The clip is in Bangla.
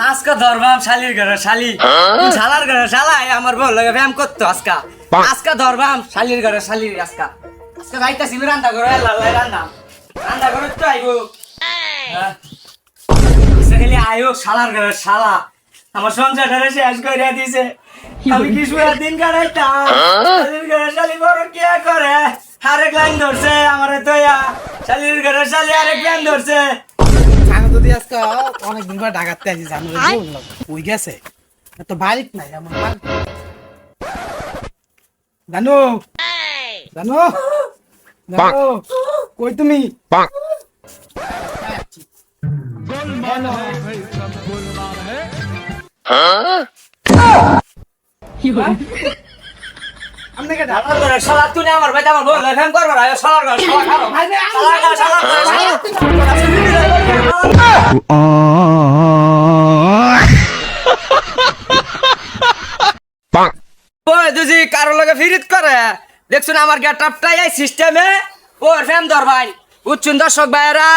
আজকে ধরবাম শালির ঘরে শালি শালার ঘরে শালাই আমার বউ লাগে ব্যায়াম করতো আজকে ধরবাম শালির ঘরে শালি আজকে যাইতাছি রান্না করে লাল্লাই রান্না করে তো আইবো খালি আইও শালার ঘরে শালা আমার সংসারটা শেষ করে দিছে আমি কি শুয়ে দিন কাটাইতাম শালির ঘরে শালি বড় কে করে আরেক লাইন ধরছে আমার তোয়া শালির ঘরে শালি আরেক লাইন ধরছে যদি আজকে অনেকদিন পর ঢাকাতে আসি জানো ওই গেছে তো বাড়িত নাই আমার জানো জানো জানো কই তুমি আপনাকে ঢাকার ঘরে শালা তুই আমার ভাই আমার বউ লেখাম করবো না শালার ঘরে শালা খাবো শালার ঘরে ওই দুজি কারো লগে ফিরিত করে দেখছুন আমার গেটআপটাই এই সিস্টেমে ওর ফ্যাম ধরবাই উচ্চুন দর্শক ভাইয়েরা